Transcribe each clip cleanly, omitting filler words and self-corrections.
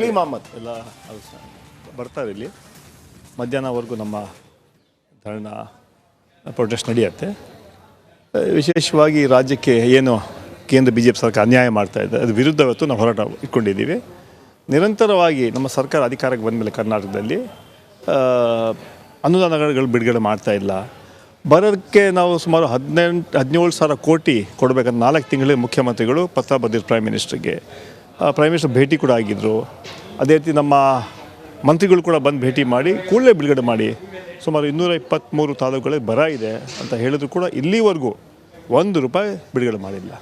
ಸಲೀಂ ಅಹಮದ್ ಎಲ್ಲ ಬರ್ತಾರೆ ಇಲ್ಲಿ ಮಧ್ಯಾಹ್ನವರೆಗೂ ನಮ್ಮ ಧರಣ ಪ್ರೊಟೆಸ್ಟ್ ನಡೆಯುತ್ತೆ. ವಿಶೇಷವಾಗಿ ರಾಜ್ಯಕ್ಕೆ ಏನು ಕೇಂದ್ರ BJP ಸರ್ಕಾರ ಅನ್ಯಾಯ ಮಾಡ್ತಾ ಇದೆ ಅದು ವಿರುದ್ಧ ಇವತ್ತು ನಾವು ಹೋರಾಟ ಇಟ್ಕೊಂಡಿದ್ದೀವಿ. ನಿರಂತರವಾಗಿ ನಮ್ಮ ಸರ್ಕಾರ ಅಧಿಕಾರಕ್ಕೆ ಬಂದ ಮೇಲೆ ಕರ್ನಾಟಕದಲ್ಲಿ ಅನುದಾನಗಳು ಬಿಡುಗಡೆ ಮಾಡ್ತಾ ಇಲ್ಲ. ಬರೋದಕ್ಕೆ ನಾವು ಸುಮಾರು 17,000 ಕೋಟಿ ಕೊಡಬೇಕಂತ 4 ತಿಂಗಳಿಗೆ ಮುಖ್ಯಮಂತ್ರಿಗಳು ಪತ್ರ ಬರೆದಿದ್ರು ಪ್ರೈಮ್ ಮಿನಿಸ್ಟರ್ಗೆ. ಪ್ರೈಮ್ ಮಿನಿಸ್ಟರ್ ಭೇಟಿ ಕೂಡ ಆಗಿದ್ದರು. ಅದೇ ರೀತಿ ನಮ್ಮ ಮಂತ್ರಿಗಳು ಕೂಡ ಬಂದು ಭೇಟಿ ಮಾಡಿ ಕೂಡಲೇ ಬಿಡುಗಡೆ ಮಾಡಿ ಸುಮಾರು 223 ತಾಲೂಕುಗಳಿಗೆ ಬರ ಇದೆ ಅಂತ ಹೇಳಿದ್ರು ಕೂಡ ಇಲ್ಲಿವರೆಗೂ ₹1 ಬಿಡುಗಡೆ ಮಾಡಿಲ್ಲ.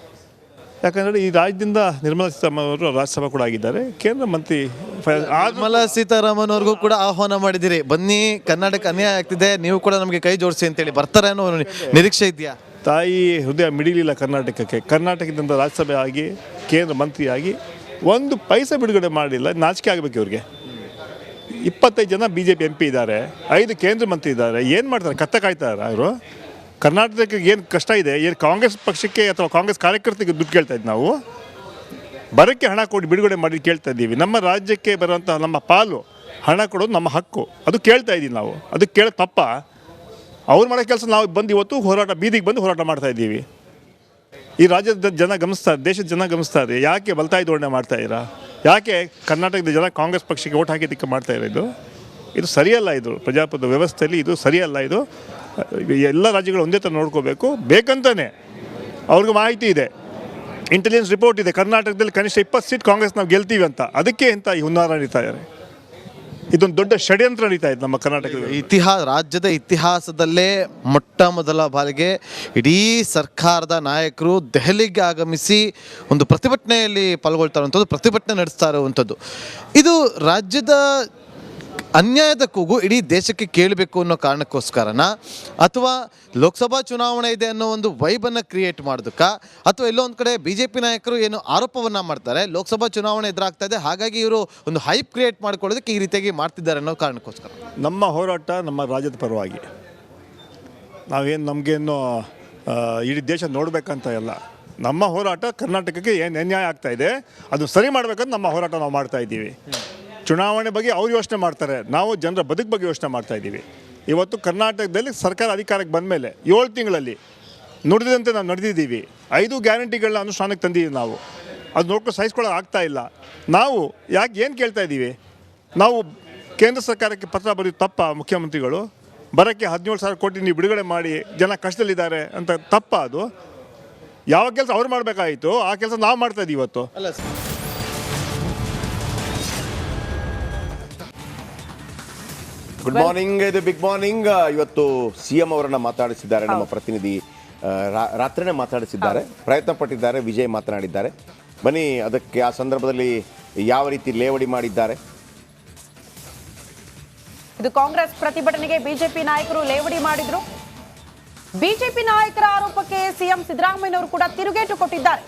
ಯಾಕಂದರೆ ಈ ರಾಜ್ಯದಿಂದ ನಿರ್ಮಲಾ ಸೀತಾರಾಮನ್ ಅವರು ರಾಜ್ಯಸಭಾ ಕೂಡ ಆಗಿದ್ದಾರೆ. ಕೇಂದ್ರ ಮಂತ್ರಿ ನಿರ್ಮಲಾ ಸೀತಾರಾಮನ್ ಅವ್ರಿಗೂ ಕೂಡ ಆಹ್ವಾನ ಮಾಡಿದಿರಿ, ಬನ್ನಿ ಕರ್ನಾಟಕ ಅನ್ಯಾಯ ಆಗ್ತಿದೆ, ನೀವು ಕೂಡ ನಮಗೆ ಕೈ ಜೋಡಿಸಿ ಅಂತೇಳಿ. ಬರ್ತಾರೆ ಅನ್ನೋ ನಿರೀಕ್ಷೆ ಇದೆಯಾ? ತಾಯಿ ಹೃದಯ ಮಿಡಿಲಿಲ್ಲ ಕರ್ನಾಟಕಕ್ಕೆ. ಕರ್ನಾಟಕದಿಂದ ರಾಜ್ಯಸಭೆ ಆಗಿ ಕೇಂದ್ರ ಮಂತ್ರಿಯಾಗಿ 1 ಪೈಸೆ ಬಿಡುಗಡೆ ಮಾಡಿಲ್ಲ. ನಾಚಿಕೆ ಆಗಬೇಕು ಇವ್ರಿಗೆ. 25 ಜನ BJP MP ಇದ್ದಾರೆ, 5 ಕೇಂದ್ರ ಮಂತ್ರಿ ಇದ್ದಾರೆ. ಏನು ಮಾಡ್ತಾರೆ? ಕತ್ತ ಕಾಯ್ತಾರೆ ಅವರು. ಕರ್ನಾಟಕಕ್ಕೆ ಏನು ಕಷ್ಟ ಇದೆ? ಏನು ಕಾಂಗ್ರೆಸ್ ಪಕ್ಷಕ್ಕೆ ಅಥವಾ ಕಾಂಗ್ರೆಸ್ ಕಾರ್ಯಕರ್ತರಿಗೆ ದುಡ್ಡು ಕೇಳ್ತಾ ಇದ್ದು ನಾವು? ಬರೋಕ್ಕೆ ಹಣ ಕೊಟ್ಟು ಬಿಡುಗಡೆ ಮಾಡಿ ಕೇಳ್ತಾ ಇದ್ದೀವಿ. ನಮ್ಮ ರಾಜ್ಯಕ್ಕೆ ಬರುವಂತಹ ನಮ್ಮ ಪಾಲು ಹಣ ಕೊಡೋದು ನಮ್ಮ ಹಕ್ಕು, ಅದು ಕೇಳ್ತಾ ಇದ್ದೀವಿ ನಾವು. ಅದು ಕೇಳೋ ತಪ್ಪ? ಅವ್ರು ಮಾಡೋ ಕೆಲಸ ನಾವು ಬಂದು ಇವತ್ತು ಹೋರಾಟ ಬೀದಿಗೆ ಬಂದು ಹೋರಾಟ ಮಾಡ್ತಾ ಇದ್ದೀವಿ. ಈ ರಾಜ್ಯದ ಜನ ಗಮನಿಸ್ತಾರೆ, ದೇಶದ ಜನ ಗಮನಿಸ್ತಾರೆ. ಯಾಕೆ ಬಲತಾಯಿ ಧೋರಣೆ ಮಾಡ್ತಾಯಿರಾ? ಯಾಕೆ ಕರ್ನಾಟಕದ ಜನ ಕಾಂಗ್ರೆಸ್ ಪಕ್ಷಕ್ಕೆ ಓಟ್ ಹಾಕಿದ್ದಕ್ಕೆ ಮಾಡ್ತಾ ಇರೋದು? ಇದು ಸರಿಯಲ್ಲ. ಇದು ಪ್ರಜಾಪ್ರಭುತ್ವ ವ್ಯವಸ್ಥೆಯಲ್ಲಿ ಇದು ಸರಿಯಲ್ಲ. ಇದು ಎಲ್ಲ ರಾಜ್ಯಗಳು ಒಂದೇ ಥರ ನೋಡ್ಕೋಬೇಕು. ಬೇಕಂತಾನೆ ಅವ್ರಿಗೆ ಮಾಹಿತಿ ಇದೆ, ಇಂಟೆಲಿಜೆನ್ಸ್ ರಿಪೋರ್ಟ್ ಇದೆ, ಕರ್ನಾಟಕದಲ್ಲಿ ಕನಿಷ್ಠ 20 ಸೀಟ್ ಕಾಂಗ್ರೆಸ್ ನಾವು ಗೆಲ್ತೀವಿ ಅಂತ. ಅದಕ್ಕೆ ಇಂಥ ಈ ಹುನ್ನಾರ ನಡೀತಾ ಇದ್ದಾರೆ. ಇದೊಂದು ದೊಡ್ಡ ಷಡ್ಯಂತ್ರ ನಡೀತಾ ಇದೆ ನಮ್ಮ ಕರ್ನಾಟಕದ ರಾಜ್ಯದ ಇತಿಹಾಸದಲ್ಲೇ ಮೊಟ್ಟ ಮೊದಲ ಬಾರಿಗೆ ಇಡೀ ಸರ್ಕಾರದ ನಾಯಕರು ದೆಹಲಿಗೆ ಆಗಮಿಸಿ ಒಂದು ಪ್ರತಿಭಟನೆಯಲ್ಲಿ ಪಾಲ್ಗೊಳ್ತಾ ಇರುವಂಥದ್ದು, ಪ್ರತಿಭಟನೆ ನಡೆಸ್ತಾ ಇರುವಂಥದ್ದು. ಇದು ರಾಜ್ಯದ ಅನ್ಯಾಯದ ಕೂಗು ಇಡೀ ದೇಶಕ್ಕೆ ಕೇಳಬೇಕು ಅನ್ನೋ ಕಾರಣಕ್ಕೋಸ್ಕರನ, ಅಥವಾ ಲೋಕಸಭಾ ಚುನಾವಣೆ ಇದೆ ಅನ್ನೋ ಒಂದು ವೈಬನ್ನು ಕ್ರಿಯೇಟ್ ಮಾಡೋದಕ್ಕೆ, ಅಥವಾ ಎಲ್ಲೋ ಒಂದು ಕಡೆ BJP ನಾಯಕರು ಏನು ಆರೋಪವನ್ನು ಮಾಡ್ತಾರೆ, ಲೋಕಸಭಾ ಚುನಾವಣೆ ಎದುರಾಗ್ತಾ ಇದೆ ಹಾಗಾಗಿ ಇವರು ಒಂದು ಹೈಪ್ ಕ್ರಿಯೇಟ್ ಮಾಡ್ಕೊಳ್ಳೋದಕ್ಕೆ ಈ ರೀತಿಯಾಗಿ ಮಾಡ್ತಿದ್ದಾರೆ ಅನ್ನೋ ಕಾರಣಕ್ಕೋಸ್ಕರ ನಮ್ಮ ಹೋರಾಟ ನಮ್ಮ ರಾಜ್ಯದ ಪರವಾಗಿ. ನಾವೇನು ನಮಗೇನು ಇಡೀ ದೇಶ ನೋಡಬೇಕಂತ ಎಲ್ಲ. ನಮ್ಮ ಹೋರಾಟ ಕರ್ನಾಟಕಕ್ಕೆ ಏನು ಅನ್ಯಾಯ ಆಗ್ತಾಯಿದೆ ಅದು ಸರಿ ಮಾಡಬೇಕಂತ ನಮ್ಮ ಹೋರಾಟ ನಾವು ಮಾಡ್ತಾ ಇದ್ದೀವಿ. ಚುನಾವಣೆ ಬಗ್ಗೆ ಅವ್ರು ಯೋಚನೆ ಮಾಡ್ತಾರೆ, ನಾವು ಜನರ ಬದುಕು ಬಗ್ಗೆ ಯೋಚನೆ ಮಾಡ್ತಾ ಇದ್ದೀವಿ. ಇವತ್ತು ಕರ್ನಾಟಕದಲ್ಲಿ ಸರ್ಕಾರ ಅಧಿಕಾರಕ್ಕೆ ಬಂದ ಮೇಲೆ 7 ತಿಂಗಳಲ್ಲಿ ನುಡಿದಂತೆ ನಾವು ನಡೆದಿದ್ದೀವಿ. 5 ಗ್ಯಾರಂಟಿಗಳನ್ನ ಅನುಷ್ಠಾನಕ್ಕೆ ತಂದಿದ್ದೀವಿ ನಾವು. ಅದು ನೋಡ್ಕೊಂಡು ಸಹಿಸ್ಕೊಳ್ಳೋಕೆ ಆಗ್ತಾ ಇಲ್ಲ. ನಾವು ಯಾಕೆ ಏನು ಕೇಳ್ತಾ ಇದ್ದೀವಿ? ನಾವು ಕೇಂದ್ರ ಸರ್ಕಾರಕ್ಕೆ ಪತ್ರ ಬರೆದು ತಪ್ಪ? ಮುಖ್ಯಮಂತ್ರಿಗಳು ಬರೋಕ್ಕೆ 17,000 ಕೋಟಿ ನೀವು ಬಿಡುಗಡೆ ಮಾಡಿ ಜನ ಕಷ್ಟದಲ್ಲಿದ್ದಾರೆ ಅಂತ ತಪ್ಪ? ಅದು ಯಾವ ಕೆಲಸ ಅವ್ರು ಮಾಡಬೇಕಾಯಿತು ಆ ಕೆಲಸ ನಾವು ಮಾಡ್ತಾ ಇದ್ದೀವಿ ಇವತ್ತು. ಅಲ್ಲ ಗುಡ್ ಮಾರ್ನಿಂಗ್, ಇದು ಬಿಗ್ ಮಾರ್ನಿಂಗ್. ಇವತ್ತು CM ಅವರನ್ನ ಮಾತಾಡಿಸಿದ್ದಾರೆ ನಮ್ಮ ಪ್ರತಿನಿಧಿ. ರಾತ್ರಿನೇ ಮಾತಾಡಿಸಿದ್ದಾರೆ, ಪ್ರಯತ್ನ ಪಟ್ಟಿದ್ದಾರೆ. ವಿಜಯ್ ಮಾತನಾಡಿದ್ದಾರೆ. ಬನ್ನಿ ಅದಕ್ಕೆ ಆ ಸಂದರ್ಭದಲ್ಲಿ ಯಾವ ರೀತಿ ಲೇವಡಿ ಮಾಡಿದ್ದಾರೆ. ಇದು ಕಾಂಗ್ರೆಸ್ ಪ್ರತಿಭಟನೆಗೆ BJP ನಾಯಕರು ಲೇವಡಿ ಮಾಡಿದ್ರು. BJP ನಾಯಕರ ಆರೋಪಕ್ಕೆ CM ಸಿದ್ದರಾಮಯ್ಯನವರು ಕೂಡ ತಿರುಗೇಟು ಕೊಟ್ಟಿದ್ದಾರೆ.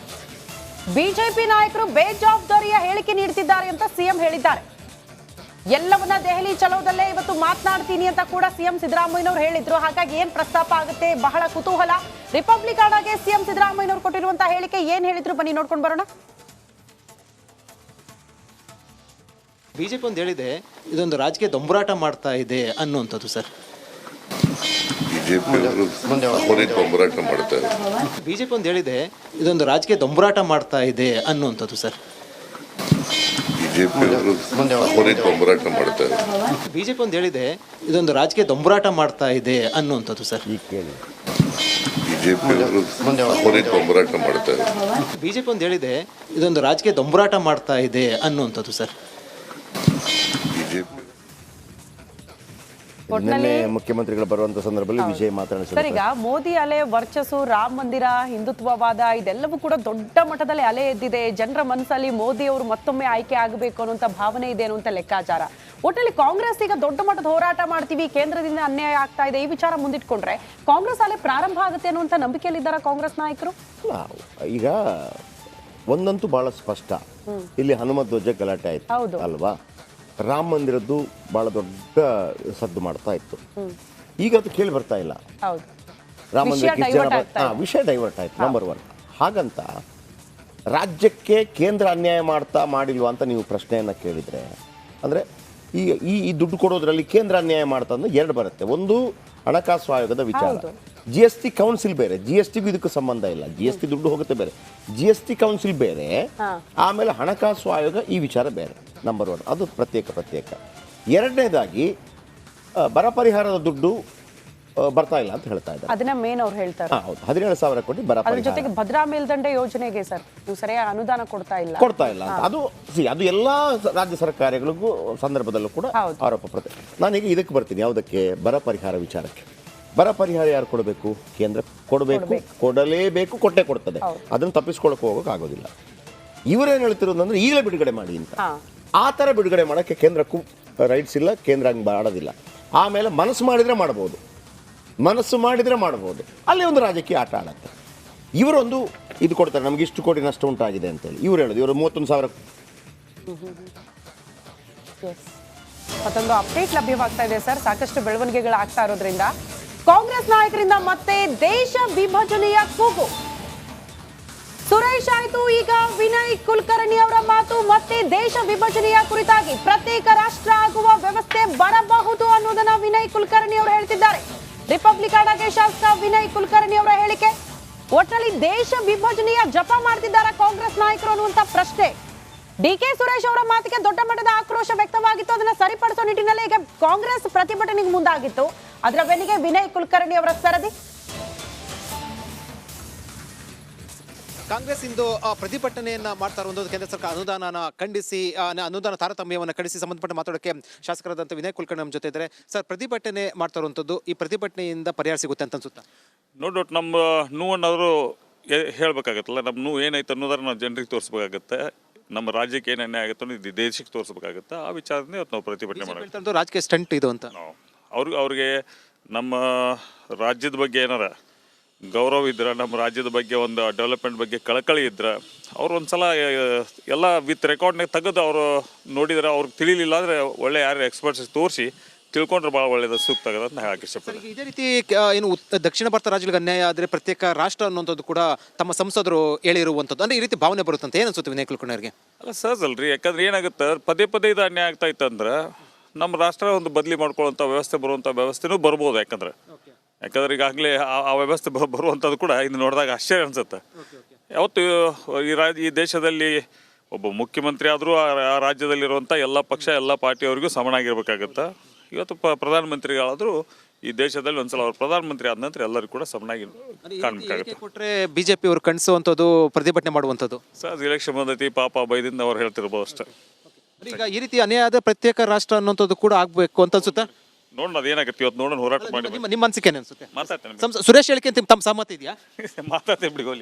BJP ನಾಯಕರು ಬೇಜವಾಬ್ದಾರಿಯ ಹೇಳಿಕೆ ನೀಡುತ್ತಿದ್ದಾರೆ ಅಂತ CM ಹೇಳಿದ್ದಾರೆ. ಎಲ್ಲವನ್ನ ದೆಹಲಿ ಚಲೋದಲ್ಲೇ ಇವತ್ತು ಮಾತನಾಡ್ತೀನಿ ಅಂತ ಕೂಡ CM ಸಿದ್ದರಾಮಯ್ಯನವರು ಹೇಳಿದ್ರು. ಹಾಗಾಗಿ ಏನ್ ಪ್ರಸ್ತಾಪ ಆಗುತ್ತೆ ಬಹಳ ಕುತೂಹಲ. ರಿಪಬ್ಲಿಕ್ ಆಗಿ CM ಸಿದ್ದರಾಮಯ್ಯನವರು ಕೊಟ್ಟಿರುವಂತಹ ಹೇಳಿಕೆ ಏನ್ ಹೇಳಿದ್ರು ಬನ್ನಿ ನೋಡ್ಕೊಂಡು ಬರೋಣ. BJP ಒಂದು ಹೇಳಿದೆ, ಇದೊಂದು ರಾಜಕೀಯ ದೊಂಬರಾಟ ಮಾಡ್ತಾ ಇದೆ ಅನ್ನುವಂಥದ್ದು ಸರ್. BJP ಒಂದು ಹೇಳಿದೆ, ಇದೊಂದು ರಾಜಕೀಯ ದೊಂಬರಾಟ ಮಾಡ್ತಾ ಇದೆ ಅನ್ನುವಂಥದ್ದು ಸರ್. BJP ಒಂದು ಹೇಳಿದೆ, ಇದೊಂದು ರಾಜಕೀಯ ದೊಂಬರಾಟ ಮಾಡ್ತಾ ಇದೆ ಅನ್ನುವಂಥದ್ದು ಸರ್. BJP ಒಂದು ಹೇಳಿದೆ, ಇದೊಂದು ರಾಜಕೀಯ ದೊಂಬರಾಟ ಮಾಡ್ತಾ ಇದೆ ಅನ್ನುವಂಥದ್ದು ಸರ್. ಮುಖ್ಯಮಂತ್ರಿಗಳು ಬರುವಂತ ಸಂದರ್ಭದಲ್ಲಿ ವಿಜಯ್ ಮಾತನಾಡಿದ್ದಾರೆ. ಈಗ ಮೋದಿ ಅಲೆ ವರ್ಚಸ್ಸು, ರಾಮ ಮಂದಿರ, ಹಿಂದುತ್ವವಾದ ಇದೆಲ್ಲವೂ ಕೂಡ ದೊಡ್ಡ ಮಟ್ಟದಲ್ಲಿ ಅಲೆ ಎದ್ದಿದೆ. ಜನರ ಮನಸ್ಸಲ್ಲಿ ಮೋದಿ ಅವರು ಮತ್ತೊಮ್ಮೆ ಆಯ್ಕೆ ಆಗಬೇಕು ಅನ್ನುವಂಥ ಭಾವನೆ ಇದೆ ಅನ್ನುವಂಥ ಲೆಕ್ಕಾಚಾರ. ಒಟ್ಟಲ್ಲಿ ಕಾಂಗ್ರೆಸ್ ಈಗ ದೊಡ್ಡ ಮಟ್ಟದ ಹೋರಾಟ ಮಾಡ್ತೀವಿ, ಕೇಂದ್ರದಿಂದ ಅನ್ಯಾಯ ಆಗ್ತಾ ಇದೆ, ಈ ವಿಚಾರ ಮುಂದಿಟ್ಕೊಂಡ್ರೆ ಕಾಂಗ್ರೆಸ್ ಅಲೆ ಪ್ರಾರಂಭ ಆಗುತ್ತೆ ಅನ್ನುವಂಥ ನಂಬಿಕೆಯಲ್ಲಿದ್ದಾರೆ ಕಾಂಗ್ರೆಸ್ ನಾಯಕರು. ಈಗ ಒಂದಂತೂ ಬಹಳ ಸ್ಪಷ್ಟ, ಇಲ್ಲಿ ಹನುಮತ್ ಧ್ವಜ ಗಲಾಟೆ ಆಯ್ತು ಅಲ್ವಾ? ರಾಮ ಮಂದಿರದ್ದು ಬಹಳ ದೊಡ್ಡ ಸದ್ದು ಮಾಡ್ತಾ ಇತ್ತು. ಈಗ ಅದು ಕೇಳಿ ಬರ್ತಾ ಇಲ್ಲ. ರಾಮ ಮಂದಿರಕ್ಕೆ ವಿಷಯ ಡೈವರ್ಟ್ ಆಯ್ತು. ನಂಬರ್ 1. ಹಾಗಂತ ರಾಜ್ಯಕ್ಕೆ ಕೇಂದ್ರ ಅನ್ಯಾಯ ಮಾಡಿಲ್ವಾ ಅಂತ ನೀವು ಪ್ರಶ್ನೆಯನ್ನು ಕೇಳಿದರೆ, ಅಂದರೆ ಈ ದುಡ್ಡು ಕೊಡೋದ್ರಲ್ಲಿ ಕೇಂದ್ರ ಅನ್ಯಾಯ ಮಾಡ್ತಾ ಅಂದ್ರೆ ಎರಡು ಬರುತ್ತೆ. ಒಂದು ಹಣಕಾಸು ಆಯೋಗದ ವಿಚಾರ, GST ಕೌನ್ಸಿಲ್ ಬೇರೆ, GSTಗೂ ಇದಕ್ಕೂ ಸಂಬಂಧ ಇಲ್ಲ. GST ದುಡ್ಡು ಹೋಗುತ್ತೆ ಬೇರೆ, GST ಕೌನ್ಸಿಲ್ ಬೇರೆ, ಆಮೇಲೆ ಹಣಕಾಸು ಆಯೋಗ ಈ ವಿಚಾರ ಬೇರೆ. ನಂಬರ್ 1 ಅದು ಪ್ರತ್ಯೇಕ. ಎರಡನೇದಾಗಿ ಬರ ಪರಿಹಾರದ ದುಡ್ಡು ಬರ್ತಾ ಇಲ್ಲ ಅಂತ ಹೇಳ್ತಾ ಇದ್ದಾರೆ. ಅದನ್ನ ಮೇನ್ ಅವ್ರು ಹೇಳ್ತಾರೆ. ಹೌದು, 17,000 ಕೋಟಿ ಬರ ಅದ್ರ ಜೊತೆಗೆ ಭದ್ರಾ ಮೇಲ್ದಂಡೆ ಯೋಜನೆಗೆ ಸರ್ ನೀವು ಸರಿಯಾಗಿ ಅನುದಾನ ಕೊಡ್ತಾ ಇಲ್ಲ ಅಂತ ಅದು ಎಲ್ಲಾ ರಾಜ್ಯ ಸರ್ಕಾರಗಳಿಗೂ ಸಂದರ್ಭದಲ್ಲೂ ಕೂಡ ಆರೋಪ ನಾನೀಗ ಇದಕ್ಕೆ ಬರ್ತೀನಿ. ಯಾವುದಕ್ಕೆ? ಬರ ಪರಿಹಾರ ವಿಚಾರಕ್ಕೆ. ಬರ ಪರಿಹಾರ ಯಾರು ಕೊಡಬೇಕು? ಕೇಂದ್ರ ಕೊಡಬೇಕು, ಕೊಡಲೇಬೇಕು, ಕೊಟ್ಟೆ ಕೊಡ್ತದೆ. ಅದನ್ನು ತಪ್ಪಿಸ್ಕೊಳಕ್ಕೆ ಹೋಗೋಕೆ ಆಗೋದಿಲ್ಲ. ಇವರೇನು ಹೇಳ್ತಿರೋದಂದ್ರೆ ಈಗಲೇ ಬಿಡುಗಡೆ ಮಾಡಿ ಅಂತ. ಆ ಥರ ಬಿಡುಗಡೆ ಮಾಡೋಕ್ಕೆ ಕೇಂದ್ರಕ್ಕೂ ರೈಟ್ಸ್ ಇಲ್ಲ, ಕೇಂದ್ರ ಹಂಗೆ ಮಾಡೋದಿಲ್ಲ. ಆಮೇಲೆ ಮನಸ್ಸು ಮಾಡಿದರೆ ಮಾಡ್ಬೋದು, ಅಲ್ಲಿ ಒಂದು ರಾಜಕೀಯ ಆಟ ಆಡತ್ತೆ. ಇವರೊಂದು ಇದು ಕೊಡ್ತಾರೆ, ನಮ್ಗೆ ಇಷ್ಟು ಕೋಟಿ ನಷ್ಟ ಉಂಟಾಗಿದೆ ಅಂತೇಳಿ ಇವ್ರು ಹೇಳೋದು. ಇವರು 31,000. ಮತ್ತೊಂದು ಅಪ್ಡೇಟ್ ಲಭ್ಯವಾಗ್ತಾ ಇದೆ ಸರ್. ಸಾಕಷ್ಟು ಬೆಳವಣಿಗೆಗಳು ಆಗ್ತಾ ಇರೋದ್ರಿಂದ ಕಾಂಗ್ರೆಸ್ ನಾಯಕರಿಂದ ಮತ್ತೆ ದೇಶ ವಿಭಜನೆಯ ಕೂಗು. ಸುರೇಶ್ ಆಯ್ತು, ಈಗ ವಿನಯ್ ಕುಲಕರ್ಣಿ ಅವರ ಮಾತು. ಮತ್ತೆ ದೇಶ ವಿಭಜನೆಯ ಕುರಿತಾಗಿ ಪ್ರತ್ಯೇಕ ರಾಷ್ಟ್ರ ಆಗುವ ವ್ಯವಸ್ಥೆ ಬರಬಹುದು ಅನ್ನೋದನ್ನ ವಿನಯ್ ಕುಲಕರ್ಣಿ ಅವರು ಹೇಳ್ತಿದ್ದಾರೆ. ರಿಪಬ್ಲಿಕ್ ಆಡಾಗೆ ಶಾಸಕ ವಿನಯ್ ಕುಲಕರ್ಣಿ ಅವರ ಹೇಳಿಕೆ. ಒಟ್ಟಲ್ಲಿ ದೇಶ ವಿಭಜನೆಯ ಜಪ ಮಾಡ್ತಿದ್ದಾರೆ ಕಾಂಗ್ರೆಸ್ ನಾಯಕರು ಅನ್ನುವಂತ ಪ್ರಶ್ನೆ. DK ಸುರೇಶ್ ಅವರ ಮಾತಿಗೆ ದೊಡ್ಡ ಮಟ್ಟದ ಆಕ್ರೋಶ ವ್ಯಕ್ತವಾಗಿತ್ತು. ಅದನ್ನ ಸರಿಪಡಿಸೋ ನಿಟ್ಟಿನಲ್ಲಿ ಈಗ ಕಾಂಗ್ರೆಸ್ ಪ್ರತಿಭಟನೆಗೆ ಮುಂದಾಗಿತ್ತು. ಅದರ ಬೆನ್ನಿಗೆ ವಿನಯ್ ಕುಲಕರ್ಣಿ ಅವರ ಸರದಿ. ಕಾಂಗ್ರೆಸ್ ಇಂದು ಪ್ರತಿಭಟನೆಯನ್ನ ಮಾಡ್ತಾ ಇರುವಂಥದ್ದು ಕೇಂದ್ರ ಸರ್ಕಾರ ಅನುದಾನ ಖಂಡಿಸಿ, ಅನುದಾನ ತಾರತಮ್ಯವನ್ನು ಖಂಡಿಸಿ ಸಂಬಂಧಪಟ್ಟ ಮಾತಾಡೋಕ್ಕೆ ಶಾಸಕರಾದಂಥ ವಿನಯ್ ಕುಲಕರ್ಣಿ ನಮ್ಮ ಜೊತೆ ಇದ್ದಾರೆ. ಸರ್, ಪ್ರತಿಭಟನೆ ಮಾಡ್ತಾ ಇರುವಂಥದ್ದು ಈ ಪ್ರತಿಭಟನೆಯಿಂದ ಪರಿಹಾರ ಸಿಗುತ್ತೆ ಅಂತ ಅನ್ಸುತ್ತಾ? ನೋ ಡೌಟ್ ನಮ್ಮ ನೋವನ್ನಾದರೂ ಹೇಳಬೇಕಾಗತ್ತಲ್ಲ. ನಮ್ಮ ನೋವು ಏನೈತೆ ಅನ್ನೋದನ್ನು ನಾವು ಜನರಿಗೆ ತೋರಿಸ್ಬೇಕಾಗತ್ತೆ. ನಮ್ಮ ರಾಜ್ಯಕ್ಕೆ ಏನು ಅನ್ಯಾಯ ಆಗುತ್ತೆ ಅನ್ನೋದು ದೇಶಕ್ಕೆ ತೋರಿಸ್ಬೇಕಾಗುತ್ತೆ. ಆ ವಿಚಾರದಿಂದ ಇವತ್ತು ನಾವು ಪ್ರತಿಭಟನೆ ಮಾಡೋದು. ರಾಜಕೀಯ ಸ್ಟಂಟ್ ಇದು ಅಂತ ಅವ್ರಿಗೆ ನಮ್ಮ ರಾಜ್ಯದ ಬಗ್ಗೆ ಏನಾರ ಗೌರವ ಇದ್ರೆ, ನಮ್ಮ ರಾಜ್ಯದ ಬಗ್ಗೆ ಒಂದು ಡೆವಲಪ್ಮೆಂಟ್ ಬಗ್ಗೆ ಕಳಕಳಿ ಇದ್ರೆ, ಅವ್ರು ಒಂದು ಸಲ ಎಲ್ಲ ವಿತ್ ರೆಕಾರ್ಡ್ನಾಗ ತೆಗೆದು ಅವರು ನೋಡಿದರೆ ಅವ್ರಿಗೆ ತಿಳಿಲಿಲ್ಲ ಅಂದರೆ ಒಳ್ಳೆ ಯಾರು ಎಕ್ಸ್ಪರ್ಟ್ಸ್ ತೋರಿಸಿ ತಿಳ್ಕೊಂಡ್ರೆ ಭಾಳ ಒಳ್ಳೇದು, ಸೂಕ್ತ ಆಗೋದು ಅಂತ ಹೇಳಕ್ಕೆ ಇಷ್ಟಪಡ್ತೀನಿ. ಇದೇ ರೀತಿ ಏನು ದಕ್ಷಿಣ ಭಾರತ ರಾಜ್ಯಗಳಿಗೆ ಅನ್ಯಾಯ ಆದರೆ ಪ್ರತ್ಯೇಕ ರಾಷ್ಟ್ರ ಅನ್ನುವಂಥದ್ದು ಕೂಡ ತಮ್ಮ ಸಂಸದರು ಹೇಳಿರುವಂಥದ್ದು, ಅಂದರೆ ಈ ರೀತಿ ಭಾವನೆ ಬರುತ್ತಂತ ಏನು ಅನ್ಸುತ್ತೆ ವಿನಯ್ ಕುಲಕರ್ಣಿ ಅವರಿಗೆ? ಅಲ್ಲ ಸಹಜ ಅಲ್ರಿ, ಯಾಕಂದ್ರೆ ಏನಾಗುತ್ತೆ, ಪದೇ ಇದು ಅನ್ಯಾಯ ಆಗ್ತಾ ಇತ್ತಂದ್ರೆ ನಮ್ಮ ರಾಷ್ಟ್ರ ಒಂದು ಬದಲಿ ಮಾಡ್ಕೊಳ್ಳೋಂಥ ವ್ಯವಸ್ಥೆ ಬರುವಂಥ ವ್ಯವಸ್ಥೆನೂ ಬರ್ಬೋದು. ಯಾಕಂದ್ರೆ ಈಗಾಗಲೇ ಆ ವ್ಯವಸ್ಥೆ ಬರುವಂಥದ್ದು ಕೂಡ ಇನ್ನು ನೋಡಿದಾಗ ಆಶ್ಚರ್ಯ ಅನ್ಸುತ್ತೆ. ಯಾವತ್ತು ಈ ದೇಶದಲ್ಲಿ ಒಬ್ಬ ಮುಖ್ಯಮಂತ್ರಿ ಆದರೂ ಆ ರಾಜ್ಯದಲ್ಲಿರುವಂಥ ಎಲ್ಲ ಪಕ್ಷ ಎಲ್ಲ ಪಾರ್ಟಿಯವರಿಗೂ ಸಮನಾಗಿರ್ಬೇಕಾಗತ್ತೆ. ಇವತ್ತು ಪ್ರಧಾನಮಂತ್ರಿಗಳಾದರೂ ಈ ದೇಶದಲ್ಲಿ ಒಂದ್ಸಲ ಅವ್ರು ಪ್ರಧಾನಮಂತ್ರಿ ಆದ ನಂತರ ಎಲ್ಲರಿಗೂ ಕೂಡ ಸಮನಾಗಿ ಕಾಣಬೇಕಾಗುತ್ತೆ. ಕೊಟ್ಟರೆ BJP ಅವರು ಕಣಿಸುವಂಥದ್ದು, ಪ್ರತಿಭಟನೆ ಮಾಡುವಂಥದ್ದು ಸರ್ ಎಲೆಕ್ಷನ್ ಬಂದೈತಿ ಪಾಪ ಬೈದಿಂದ ಅವ್ರು ಹೇಳ್ತಿರ್ಬೋದು ಅಷ್ಟೇ. ಈಗ ಈ ರೀತಿ ಅನ್ಯಾಯ ಆದ ಪ್ರತ್ಯೇಕ ರಾಷ್ಟ್ರ ಅನ್ನುವಂಥದ್ದು ಕೂಡ ಆಗಬೇಕು ಅಂತ ಅನ್ಸುತ್ತಾ? ನೋಡೋಣ ಅದೇನಾಗುತ್ತೆ ಇವತ್ತು, ನೋಡೋಣ, ಹೋರಾಟ ಮಾಡಿ. ನಿಮ್ಮ ಅನಿಸಿಕೆ ಅನ್ಸುತ್ತೆ? ಮಾತಾಡ್ತೇನೆ. ಸುರೇಶ್ ಹೇಳಿಕೆ ತಮ್ಮ ಸಹಮತ ಇದೆಯಾ? ಮಾತಾಡ್ತೇನೆ ಬಿಡಿ ಹೋಲಿ.